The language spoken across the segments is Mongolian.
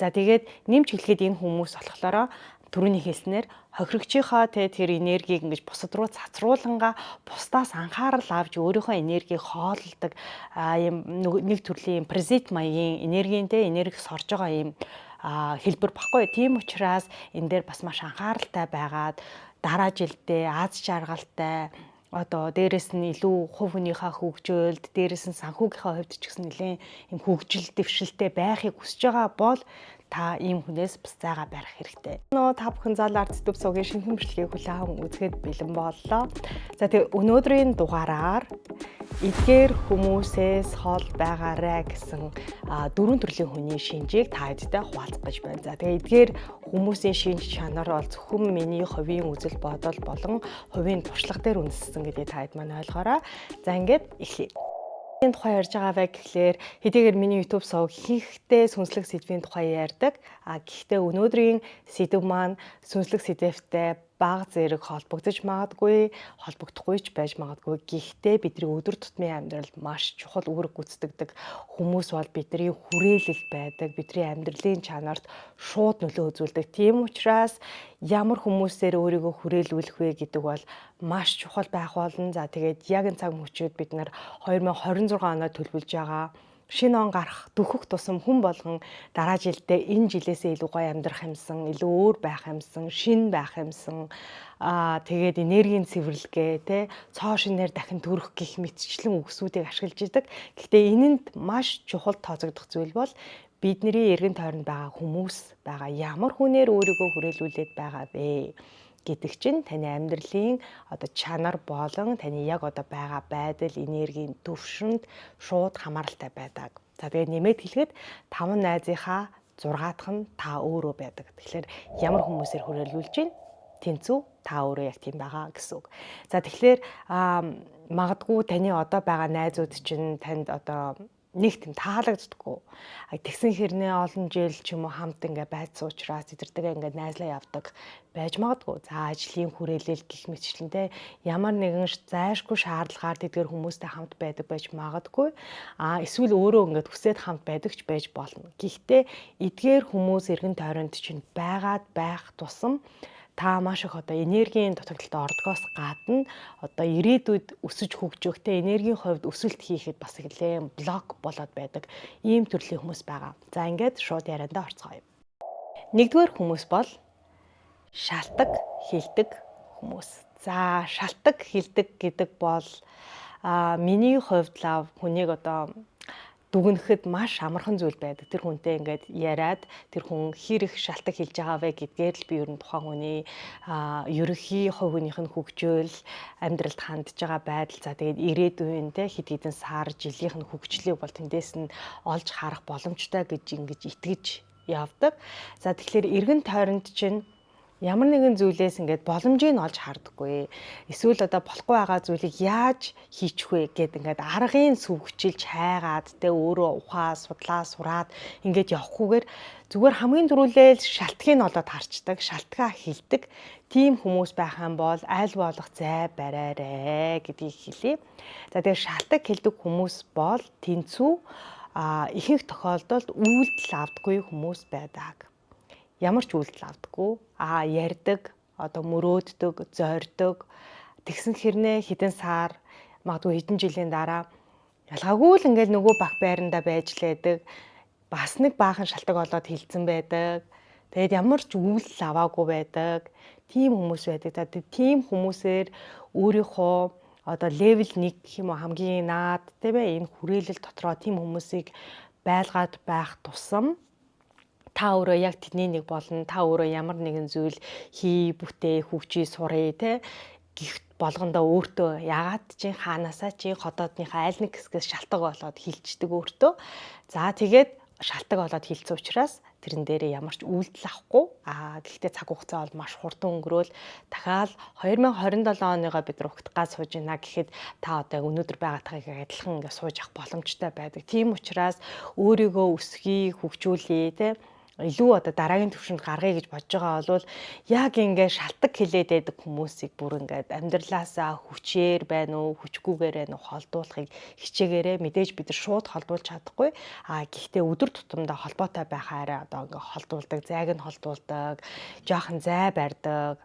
За тэгээд нэмж хэлэхэд энэ хүмүүс болохоор түрүүний хэлснээр хохирогчийнхоо тэр энергийг ингэж бусад руу цацруулангаа бусдаас анхаарал авч өөрийнхөө энергийг хооллдог ийм нэг төрлийн паразит маягийн энерги сорж байгаа ийм хэлбэр баггүй. Тийм учраас энэ дээр бас маш анхааралтай байгаад дараа жилдээ аз жаргалтай одоо дээрэс нь илүү хувь хүнийхээ хөгжөөлд, дээрэс нь санхүүгийнхаа хувьд ч гэсэн нэлээд юм хөгжил дэвшилтэй байхыг хүсэж байгаа бол та ийм хүнээс бас зайгаа барих хэрэгтэй. Та бүхэн Зоол Арт YouTube сувгийн шинэхэн бичлэгийг хүлээвэн үзэхэд бэлэн боллоо. За тэгээ өнөөдрийн дугаараар эдгээр хүмүүсээс хол байгаарэ гэсэн дөрвөн төрлийн хүний шинжийг та хэдтэй хуваалцах гэж байна. За тэгээ эдгээр хүмүүсийн шинж чанар бол зөвхөн миний хувийн үзэл бодол болон хувийн туршлага дээр үндэссэн гэдгийг та хэд маань ойлгоорой. За ингээд эхлэе. Энэ тухай ярьж байгаа вэ гэхлээр хэдийгээр миний YouTube сувг ихэнхдээ сүнслэг сэдвийн тухай ярьдаг. Гэхдээ өнөөдрийн сэдв маань сүнслэг сэдвтэй бага зэрэг холбогдож магадгүй, холбогдохгүй ч байж магадгүй. Гэхдээ бидний өдөр тутмын амьдралд маш чухал үүрэг гүйцэтгэдэг хүмүүс бол бидний хүрээлэл байдаг, бидний амьдралын чанарт шууд нөлөө үзүүлдэг. Тийм учраас ямар хүмүүсээр өөрийгөө хүрээлүүлэх вэ гэдэг бол маш чухал байх болно. За тэгээд яг энэ цаг мөчид бид нар 2026 оноо төлөвлөж байгаа. Шинэ он гарах дөхөх тусам хүн болгон дараа жилдээ энэ жилээсээ илүү гоё амьдрах юмсан, илүү өөр байх юмсан, шинэ байх юмсан. Тэгээд энергийн цэвэрлэгээ, цоо шинээр дахин төрөх гэх мэтчлэн үгсүүдийг ашиглаж идэг. Гэхдээ энэнд маш чухал тооцогдох зүйл бол бидний эргэн тойронд байгаа хүмүүс байгаа. Ямар хүнээр өөрийгөө хүрээлүүлээд байгаа вэ гэдэг чинь таны амьдралын одоо чанар болон таны яг одоо байгаа байдал, энергийн төвшөнд шууд хамааралтай байдаг. За тэгээд нэмээд хэлэхэд 5 найзынхаа 6 дахь нь та өөрөө байдаг. Тэгэхээр ямар хүмүүсээр хүрээлүүлж байна? Тэнцүү та өөрөө яг тийм байгаа гэсэн үг. За тэгэхээр магадгүй таны одоо байгаа найзууд чинь танд одоо нэг тийм таалагддаггүй. Тэгсэн хэрнээ олон жил ч юм уу хамт ингээ байцсан учраас эдэртэйгээ ингээ найзлаа явдаг байж магадгүй. За ажлын хүрээлэл гих мэтчлэнтэй ямар нэгэн зайлшгүй шаардлагаар тэдгээр хүмүүстэй хамт байдаг байж магадгүй. Эсвэл өөрөө ингээ хүсээд хамт байдаг ч байж болно. Гэхдээ эдгээр хүмүүс эргэн тойронд чинь байгаад байх тусам та маш их одоо энергийн дутагдaltaй ордгоос гадна одоо ирээдүйд өсөж хөгжөхтэй энергийн хувьд өсөлт хийхэд бас нэлээд блок болоод байдаг ийм төрлийн хүмүүс байгаа. За ингээд шууд яриандаа орцгоё. Нэгдүгээр хүмүүс бол шалтгаан хилдэг хүмүүс. За шалтгаан хилдэг гэдэг бол миний хувьд л хүнийг одоо дүгнэхэд маш амархан зүйл байдаг. Тэр хүнтэй ингээд яриад тэр хүн хэр их шалтгаан хэлж байгаа вэ гэдгээр л би ер нь тухайн хүний ерөнхий хувь хүнийх нь хөгжөөл, амьдралд хандж байгаа байдал, за тэгээд ирээдүйн хэд хэдэн сар, жилийнх нь хөгжлийг бол тэндээс нь олж харах боломжтой гэж ингэж итгэж явдаг. За тэгэхээр эргэн тойронд чинь ямар нэгэн зүйлээс ингээд боломжийг нь олж хардаггүй. Эсвэл одоо болохгүй байгаа зүйлийг яаж хийчих вэ гэд ингээд аргын сүвгчилж хайгаад өөрөө ухаа судлаа сураад ингээд явахгүйгээр зүгээр хамгийн түрүүлээ шалтгаан нь олоод харчдаг, шалтгаан хилдэг тийм хүмүүс байх юм бол аль болох зай бариарай гэдгийг хэлье. За тэгээд шалтгаан хилдэг хүмүүс бол тэнцүү ихэнх тохиолдолд үйлдэл авдаггүй хүмүүс байдаг. Ямар ч үйлдэл авдаггүй, ярьдаг, одоо мөрөөддөг, зорьдог, тэгсэн хэрнээ хэдэн сар, магадгүй хэдэн жилийн дараа ялгаагүй л ингээл нөгөө баг байранда байж лээдэг, бас нэг баахан шалтгаан олоод хилцэн байдаг. Тэгээд ямар ч үйлдэл аваагүй байдаг. Тийм хүмүүс байдаг. Тийм хүмүүсээр өөрийнхөө одоо левел 1 гэх юм уу хамгийн наад тийм ээ энэ хүрээлэл дотроо тийм хүмүүсийг байлгаад байх тусам та өөрөө яг тэдний нэг болно. Та өөрөө ямар нэгэн зүйл хий, бүтээ, хөгжий, сурыг гихт болгондоо өөртөө ягаад чи хаанаасаа чи хотоодныхаа аль нэг хэсгээс шалтгаан болоод хилчдэг өөртөө. За тэгээд шалтгаан болоод хилцсэн учраас тэрэн дээрээ ямар ч үйлдэл авахгүй. Гэхдээ цаг хугацаа бол маш хурдан өнгөрөөл дахиад 2027 оныгоо бид ругтгаа сууж байна гэхэд та одоо өнөөдөр байгаатайгаа адилхан ингээд сууж авах боломжтой байдаг. Тийм учраас өөрийгөө өсгий, хөгжүүлье илүү одоо дараагийн түвшинд гаргая гэж бодож байгаа бол яг ингээд шалтак хилээд байдаг хүмүүсийг бүр ингээд амьдралаасаа хүчээр байна уу, хүчгүйгээр байна уу холдуулахыг хичээгээрээ мэдээж бид нар шууд холдуулж чадахгүй. Гэхдээ өдөр тутамдаа холбоотой байхаараа одоо ингээд холдуулдаг, зайг нь холдуулдаг, жоохон зай барьдаг.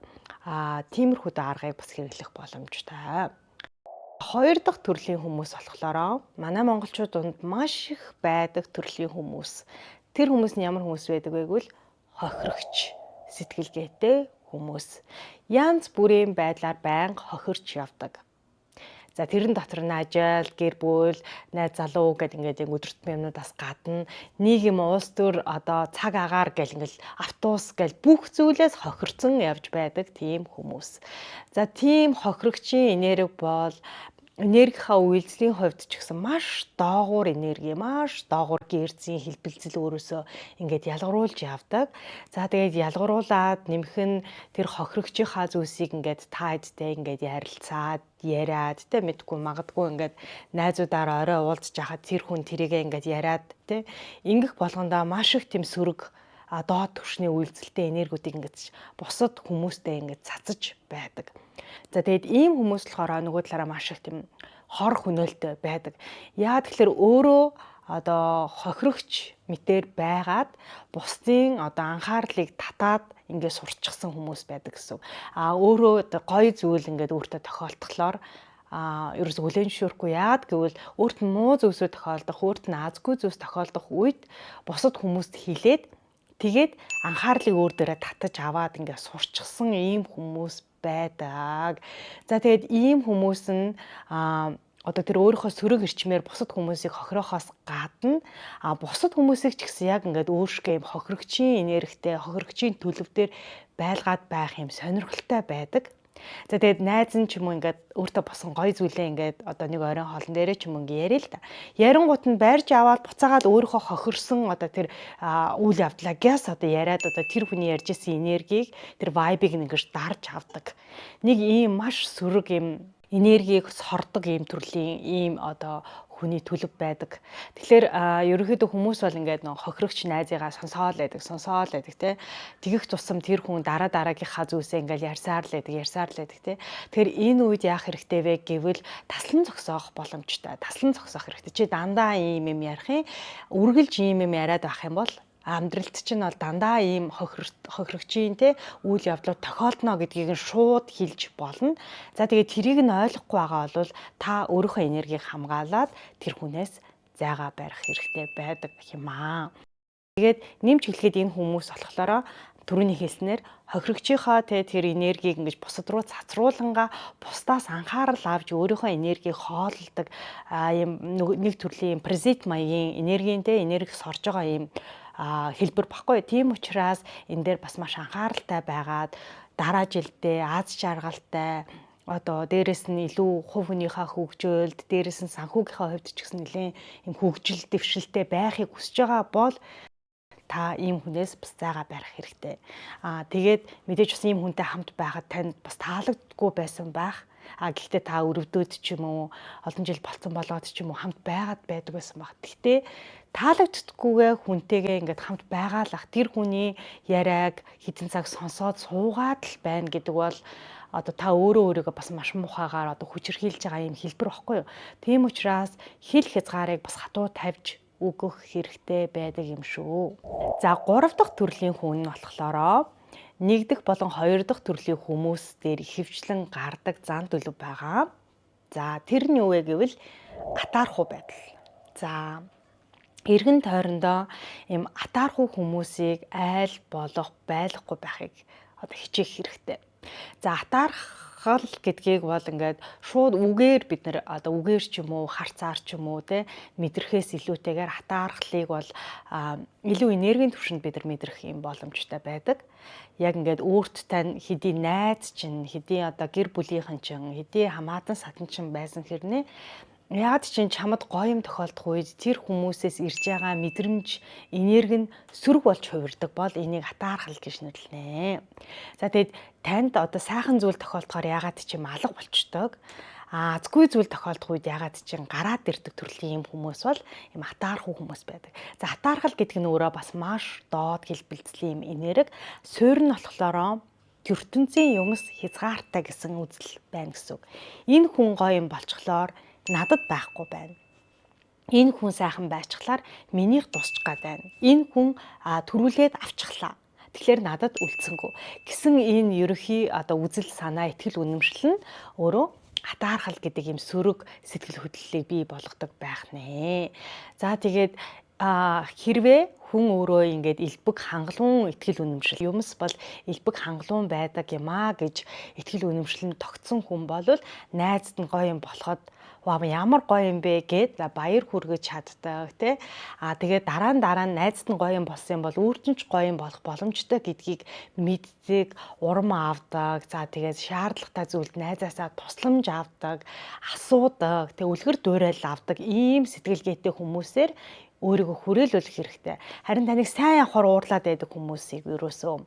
Тиймэрхүү аргыг бас хэрэглэх боломжтой. Хоёр дахь төрлийн хүмүүс болохоор манай монголчууд донд маш их байдаг төрлийн хүмүүс. Тэр хүмүүс нь ямар хүмүүс байдаг вэ гэвэл хохирогч, сэтгэлгээтэй хүмүүс. Янз бүрийн байдлаар байнга хохирч явдаг. За тэрэн дотор нь ажил, гэр бүл, найз залуу гэдэг ингээд өдөртмөн юмнуудаас гадна нийгэм улс төр одоо цаг агаар гэл ингээд автобус гэл бүх зүйлээс хохирцсон явж байдаг тийм хүмүүс. За тийм хохирогчийн энерги бол энергийнхаа үйлдлийн хувьд ч гэсэн маш доогуур энерги, маш доогуур гэрцийн хэлбэлзэл өөрөөсөө ингээд ялгаруулж явдаг. За тэгээд ялгаруулад нэмэх нь тэр хохирогчийнхаа зүйлсийг ингээд та эдтэй ингээд ярилцаад, яриад тэ мэдгүй магадгүй ингээд найзуудаараа орой уулзж хахад тэр хүн тэрийгээ ингээд яриад тэ ингэх болгондоо маш их тийм сөрөг доод түвшний үйлдэлтэй энергиудыг ингээд бусад хүмүүстэй ингээд цацаж байдаг. За тэгээд ийм хүмүүс болохоор нөгөө талаараа маш их тийм хор хөнөөлтөй байдаг. Яа тэгэхээр өөрөө одоо хохирогч мэтэр байгаад бусдын одоо анхаарлыг татаад ингээд сурчсан хүмүүс байдаг гэсэн. Өөрөө гоё зүйл ингээд өөртөө тохиолдохлоор ерөөс хүлэн зөвшөөрөхгүй. Яагаад гэвэл өөрт нь муу зүйлсүүд тохиолдох, өөрт нь азгүй зүйлс тохиолдох үед бусад хүмүүст хэлээд тэгээд анхаарлыг өөр дээрээ татаж аваад ингээд сурчсан ийм хүмүүс байдаг. За тэгээд ийм хүмүүс нь одоо тэр өөрийнхөө сөрөг эрчмээр бусад хүмүүсийг хохирохоос гадна бусад хүмүүсийг ч гэсэн яг ингээд өөршгөө юм хохирогчийн энергитэй, хохирогчийн төлөвдөр байлгаад байх юм сонирхолтой байдаг. За тэгээд найз нь ч юм уу ингээд өөртөө босон гоё зүйлээ ингээд одоо нэг оройн хоолн дээрээ ч юм уу ингээд яриа л та. Ярингуут нь барьж аваад буцаагаад өөрийнхөө хохирсон одоо тэр үйл явдлаагаас одоо яриад одоо тэр хүний ярьж исэн энергийг тэр вайбыг ингээд дарж авдаг. Нэг ийм маш сөрөг юм энергийг сордог ийм төрлийн ийм одоо хүний төлөв байдаг. Тэгэхээр ерөнхийдөө хүмүүс бол ингээд нэг хохирогч найзыгаа сонсоол байдаг тий. Тэгэх тусам тэр хүн дараагийнхаа зүйлсээ ингээд ярьсаар л байдаг тий. Тэгэхээр энэ үед яах хэрэгтэй вэ гэвэл таслан зогсоох боломжтой. Таслан зогсоох хэрэгтэй. Чи дандаа ийм юм ярих юм, үргэлж ийм юм яриад байх юм бол амьдралд чинь бол дандаа ийм хохирогчийн те үйл явдлууд тохиолдно гэдгийг нь шууд хэлж болно. За тэгээд тэрийг нь ойлгохгүй байгаа бол та өөрийнхөө энергийг хамгаалаад тэр хүнээс зайгаа барих хэрэгтэй байдаг юм аа. Тэгээд нэмж хэлэхэд энэ хүмүүс болохоор түрүүний хэлснээр хохирогчийнхаа тэр энергийг ингэж бусад руу цацруулангаа бусдаас анхаарал авч өөрийнхөө энергийг хооллдог ийм нэг төрлийн паразит маягийн энергиинтэй энерги сорж байгаа ийм хэлбэр баггүй. Тийм учраас энэ дээр бас маш анхааралтай байгаад дараа жилдээ аз жаргалтай одоо дээрэс нь илүү хувь хүнийхээ хөгжөөлд, дээрэс нь санхүүгийнхаа хувьд ч гэсэн нэлээд юм хөгжил дэвшилтэй байхыг хүсэж байгаа бол та ийм хүнээс бас зайгаа барих хэрэгтэй. Тэгээд мэдээж бас ийм хүнтэй хамт байхад танд бас таалагддаггүй байсан байх. Гэхдээ та өрөвдөөд ч юм уу олон жил болцсон болоод ч юм уу хамт байгаад байдаг байсан баг. Гэхдээ таалагддаггүйгээ хүнтэйгээ ингээд хамт байгаалах тэр хүний яриаг хэдэн цаг сонсоод суугаад л байна гэдэг бол одоо та өөрийгөө бас маш муухайгаар одоо хүчирхийлж байгаа юм хэлбэр баггүй юу. Тийм учраас хил хязгаарыг бас хатуу тавьж өгөх хэрэгтэй байдаг юм шүү. За 3 дахь төрлийн хүн нь болохоор 1 дахь болон 2 дахь төрлийн хүмүүс дээр ихэвчлэн гардаг зан төлөв байгаа. За тэр нь юу вэ гэвэл атаархуу байдал. За эргэн тойрондоо ийм атаархуу хүмүүсийг айл болох байхгүй байхыг одоо хичээх хэрэгтэй. За атаархал гэдгийг бол ингээд шууд үгээр бид нэр одоо үгээр ч юм уу харцаар ч юм уу те мэдрэхээс илүүтэйгээр атаархлыг бол илүү энергийн түвшинд бид нар мэдрэх юм боломжтой байдаг. Яг ингээд өөрт тань хэдий найз чинь хэдий одоо гэр бүлийнхэн чинь хэдий хамаатан садан чинь байсан хэрнээ яад чинь чамд гоё юм тохиолдох үед тэр хүмүүсээс ирж байгаа мэдрэмж энерги нь сөрөг болж хувирдаг бол энийг атаархал гэж нэрлэнэ. За тэгэд танд одоо сайхан зүйл тохиолдохоор ягаад ч юм алга болчдөг. Азгүй зүйл тохиолдох үед ягаад чинь гараад ирдэг төрлийн юм хүмүүс бол юм атаархуу хүмүүс байдаг. За атаархал гэдэг нь өөрөө бас маш доод хэлбэлцлийн юм энерги. Суурь нь болохоор ертөнцийн юмс хязгаартай гэсэн үзэл байна гэсэн үг. Энэ хүн гоё юм болчихлоор надад байхгүй байна. Энэ хүн сайхан байцглаар минийх дуусчих гад байна. Энэ хүн төрүүлээд авчихлаа. Тэгэхээр надад үлдсэнгүй гэсэн энэ ерөнхий үзэл санаа итгэл үнэмшил нь өөрөө атаархал гэдэг юм сөрөг сэтгэл хөдлөлийг бий болгодог байх нэ. За тэгээд хэрвээ хүн өөрөө ингээд элбэг хангалуун итгэл үнэмшил юмс бол элбэг хангалуун байдаг юм гэж итгэл үнэмшил нь тогтсон хүн бол найзд нь гоё юм болоход ямар гоё юм бэ гэд баяр хүргэж чаддаг тий. Тэгээд дараа нь найзд нь гоё юм болсон юм бол өөрт нь ч гоё юм болох боломжтой гэдгийг мэддэг, урам авдаг. За тэгээд шаардлагатай зүйлд найзаасаа тусламж авдаг, асуудаг, тэг үлгэр дуурайл авдаг ийм сэтгэлгээтэй хүмүүсээр өөрийгөө хүрээлүүлэх хэрэгтэй. Харин таныг сайн явахаар уурлаад байдаг хүмүүсийг ерөөсөө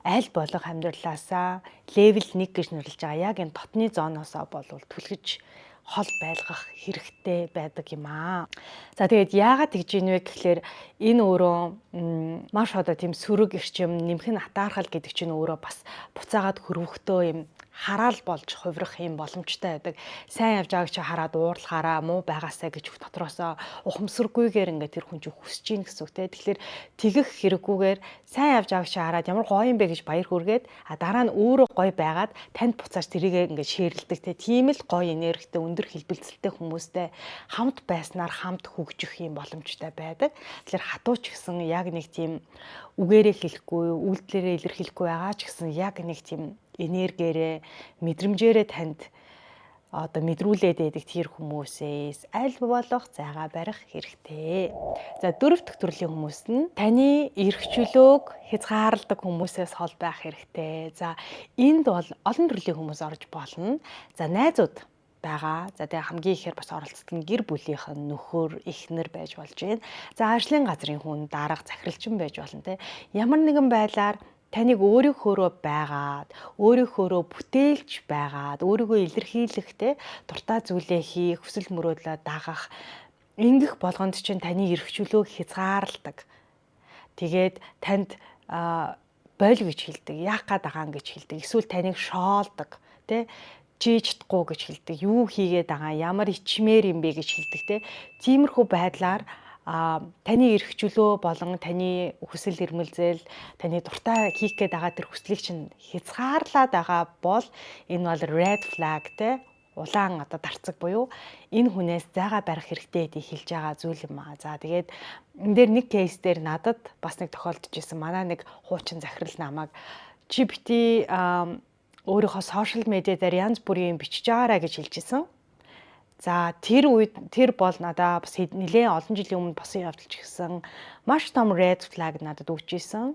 аль болох амьдралаасаа левел 1 гэж нэрлэж байгаа яг энэ дотны зооноосоо болвол түлхэж хол байлгах хэрэгтэй байдаг юм аа. За тэгээд яагаад тэгж ийнвэ гэхлээр энэ өөрөө маш тийм сөрөг эрчим нэмэх нь атаархал гэдэг чинь өөрөө бас буцаагаад хөрвөхтөө юм хараал болж хувирах юм боломжтой байдаг. Сайн явж байгааг чи хараад уурлахаараа муу байгаасаа гэж дотроосоо ухамсаргүйгээр ингээд тэр хүн чинь хүсэж ийн гэсэн үг те. Тэгэхээр тэгэх хэрэггүйгээр сайн явж байгааг чи хараад ямар гоё юм бэ гэж баяр хүргээд дараа нь өөрөө гоё байгаад танд буцааж тэрийгээ ингээд шеэрлдэг те. Тийм л гоё энергитэй өндөр хэлбэлцэлтэй хүмүүстэй хамт байснаар хамт хөгжих юм боломжтой байдаг. Тэгэхээр хатуу ч гэсэн яг нэг тийм үгээрээ хэлэхгүй, үйлдэлээрээ илэрхийлэхгүй байгаа ч гэсэн яг нэг тийм энергиэрээ, мэдрэмжээрээ танд мэдрүүлээд байдаг тэр хүмүүсээс аль болох зайгаа барих хэрэгтэй. За дөрөв дэх төрлийн хүмүүс нь таны эрх чөлөөг хязгаарладаг хүмүүсээс хол байх хэрэгтэй. За энд бол олон төрлийн хүмүүс орж болно. За найзууд байгаа. За тэгээ хамгийн ихээр бас оролцдог нь гэр бүлийнх нь нөхөр, эхнэр байж болж байна. За ажлын газрын хүн, дарга, захиралчин байж болно те. Ямар нэгэн байдлаар таныг өөрийнхөөрөө байгаад, өөрийнхөөрөө бүтээлж байгаад, өөрийгөө илэрхийлэхтэй дуртай зүйлээ хийх, хүсэл мөрөөдлөө дагах, ингэх болгонд чинь таны эрх чөлөөг хязгаарладаг. Тэгээд танд бойл гэж хэлдэг, яах гээд байгаа гэж хэлдэг, эсвэл таныг шоолдог, тэ чи чадахгүй гэж хэлдэг, юу хийгээд байгаа, ямар ичмээр юм бэ гэж хэлдэг, тэ. Тиймэрхүү байдлаар таны эрх чөлөө болон таны хүсэл эрмэлзэл, таны дуртай хийх гээд байгаа тэр хүслийг чинь хязгаарлаад байгаа бол энэ бол red flag те улаан дарцаг буюу энэ хүнээс зайгаа барих хэрэгтэй гэдгийг хэлж байгаа зүйл юм аа. За тэгээд энэ дээр нэг кейс дээр надад бас нэг тохиолдож исэн. Манай нэг хуучин захирал намайг чи бити өөрийнхөө сошиал медиа дээр янз бүрийн бичиж байгаарай гэж хэлжсэн. За тэр үед тэр бол надаа бас нэлээд олон жилийн өмнө босон явдал ч гэсэн маш том red flag надад өгч исэн.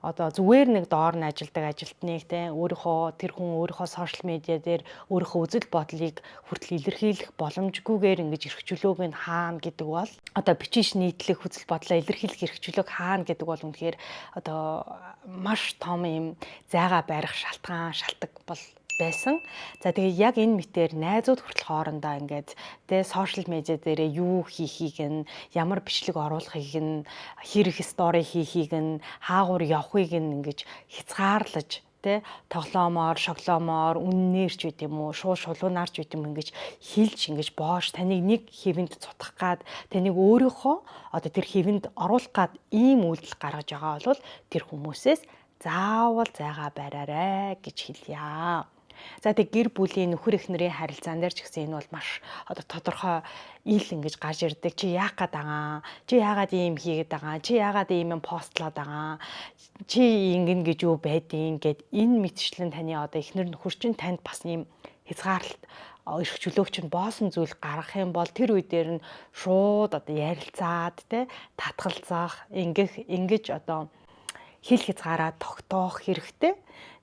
Одоо зүгээр нэг доор нь ажилдаг ажилтныг те өөрийнхөө тэр хүн өөрийнхөө сошиал медиа дээр өөрийнхөө үзэл бодлыг хүртэл илэрхийлэх боломжгүйгээр ингэж эрх чөлөөг нь хаана гэдэг бол одоо бичиж нийтлэх үзэл бодлоо илэрхийлэх эрх чөлөөг хаана гэдэг бол үнэхээр одоо маш том юм зайгаа барих шалтгаан бол байсан. За тэгээ яг энэ мэтээр найзууд хүртэл хоорондоо ингээд тэ сошиал медиа дээрээ юу хийхийг нь, ямар бичлэг оруулахыг нь, хэрэг стори хийхийг нь, хаагуур явахыг нь ингэж хязгаарлаж тэ тоглоомоор, шоглоомоор, үннээр ч үт юм уу, шулуунаар ч үт юм ингэж хилж ингэж боош таныг нэг хэвэнд цутгах гад таныг өөрийнхөө одоо тэр хэвэнд оруулах гад ийм үйлдэл гаргаж байгаа бол тэр хүмүүсээс заавал зайгаа бариарай гэж хэлье. За тэг гэр бүлийн нөхөр эхнэрийн харилцаан дээр ч гэсэн энэ бол маш одоо тодорхой ил ингэж гарч ирдэг. Чи яах гээд байгаа? Чи яагаад ийм хийгээд байгаа? Чи яагаад ийм юм постлоод байгаа? Чи ингэн гэж юу байдیں۔ Гэд энэ мэтчлэн таны одоо эхнэр нөхөр чинь танд бас ийм хязгаарлалт эрх чөлөөг чинь боосон зүйл гаргах юм бол тэр үе дээр нь шууд одоо ярилцаад те татгалзах ингэж одоо хил хязгаараа тогтоох хэрэгтэй.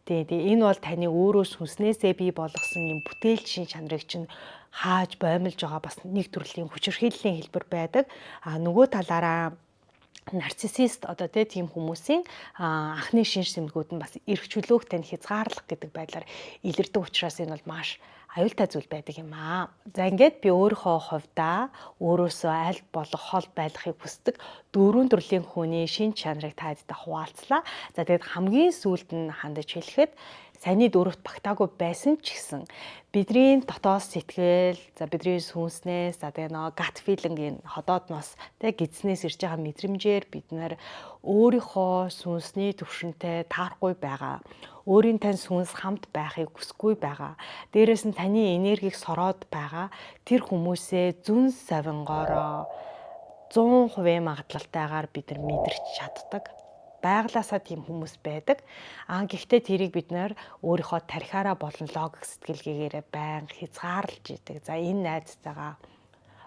Тэгээ энэ бол таны өөрөөс хүснээсээ бий болгосон юм бүтээлч шин чанарыг чинь хааж боомлж байгаа бас нэг төрлийн хүчирхийллийн хэлбэр байдаг. Нөгөө талаараа нарциссист одоо тийм хүмүүсийн анхны шинж тэмдгүүд нь бас эрх чөлөөг тань хязгаарлах гэдэг байдлаар илэрдэг учраас энэ бол маш аюултай зүйл байдаг юм аа. За ингээд би өөрийнхөө хувьдаа өөрөөсөө аль болох хол байлгахыг хүсдэг 4 төрлийн хүний шин чанарыг та хэдтэй хуваалцлаа. За тэгээд хамгийн сүүлд нь хандаж хэлэхэд саяны дөрөвт багтаагүй байсан ч гэсэн бидний дотоод сэтгэл, за бидний сүнснээс, за тэгээ нөгөө gut feeling-ийн ходоодноос тэг гидснээс ирж байгаа мэдрэмжээр бид нар өөрийнхөө сүнсний төвшөнтэй таарахгүй байгаа. Өөрийн тань сүнс хамт байхыг хүсэхгүй байгаа. Дээрээс нь таны энергийг сороод байгаа тэр хүмүүсээ зүн савингоороо 100% магадлалтайгаар бид нар мэдэрч чаддаг. Байглаасаа тийм хүмүүс байдаг. Гэхдээ тэрийг бид нэр өөрийнхөө тархиараа болон логик сэтгэлгээгээрээ байнга хязгаарлаж идэг. За энэ найзтайгаа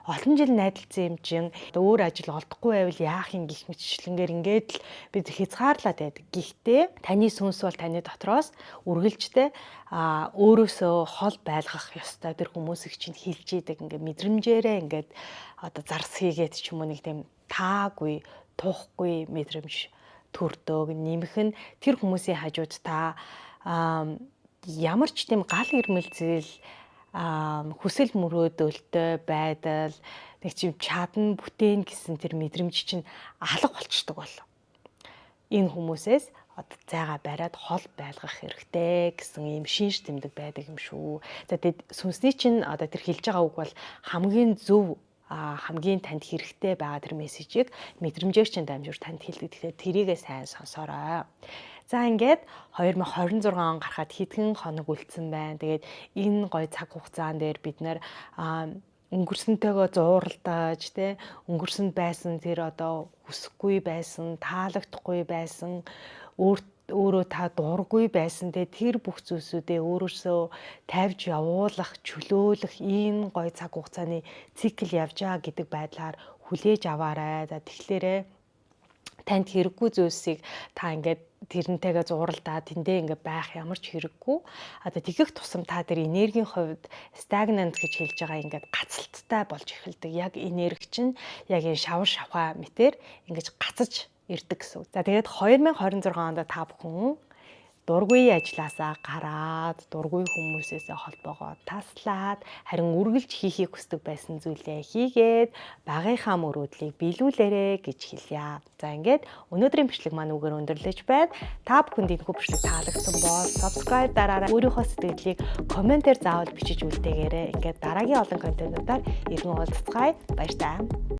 олон жил найдалсан юм чинь өөр ажил олдохгүй байвал яах юм гэх мэтчлэнгээр ингээд л бид хязгаарлаад байдаг. Гэхдээ таны сүнс бол таны дотроос үргэлжтэй өөрөөсөө хол байлгах ёстой тэр хүмүүсийг чинь хилж идэг. Ингээд мэдрэмжээрээ ингээд одоо зарс хийгээд ч юм уу нэг тийм таагүй, туухгүй мэдрэмж төрдөг нэмэх нь тэр хүмүүсийн хажууд та ямар ч тийм гал ирмэлзэл хүсэл мөрөөдөлтөй байдал нэг чим чадна бүтээн гэсэн тэр мэдрэмж чинь алга болчдөг бол энэ хүмүүсээс одоо зайгаа бариад хол байлгах хэрэгтэй гэсэн ийм шинж тэмдэг байдаг юм шүү. За тэгээд сүнсний чинь одоо тэр хэлж байгаа үг бол хамгийн зөв хамгийн танд хэрэгтэй байгаа тэр мессежийг мэдрэмжээр чинь дамжуур танд хэлдэг. Тэгэхээр тэрийгээ сайн сонсоорой. За ингээд 2026 он гарахад хэдхэн хоног үлдсэн байна. Тэгээд энэ гоё цаг хугацаан дээр бид нэр өнгөрсөнтэйгөө зууралдаж өнгөрсөнд байсан тэр одоо хүсэхгүй байсан, таалагдахгүй байсан, өөрөө та дургүй байсан тэр бүх зүйлсүүдээ өөрөөсөө тавьж явуулах, чөлөөлөх энэ гоё цаг хугацааны цикл явж байгаа гэдэг байдлаар хүлээж аваарай. За тэгэхээр танд хэрэггүй зүйлсийг та ингээд тэрнтэйгээ зууралдаа тэндээ ингээд байх ямар ч хэрэггүй. Одоо тэгэх тусам та тэр энергийн хувьд стагнант гэж хэлж байгаа ингээд гацалттай болж эхэлдэг. Яг энерги чинь яг энэ шавар шавхаа мэтэр ингээд гацаж ирдэг гэсэн үг. За тэгээд 2026 онд та бүхэн дургүй ажилласаа гараад дургүй хүмүүсээсээ холбоогоо таслаад харин үргэлж хийхийг хүсдэг байсан зүйлээ хийгээд багынхаа мөрөөдлийг биелүүлээрэ гэж хэлье. За ингээд өнөөдрийн бичлэг маань үгээр өндөрлөж байна. Та бүхэнд энэ бичлэг таалагдсан бол subscribe дараарай. Өөрийнхөө сэтгэлийг комментээр заавал бичиж үлдээгээрэй. Ингээд дараагийн олон контентуудаар иргэн уулзцгаая. Баярлалаа.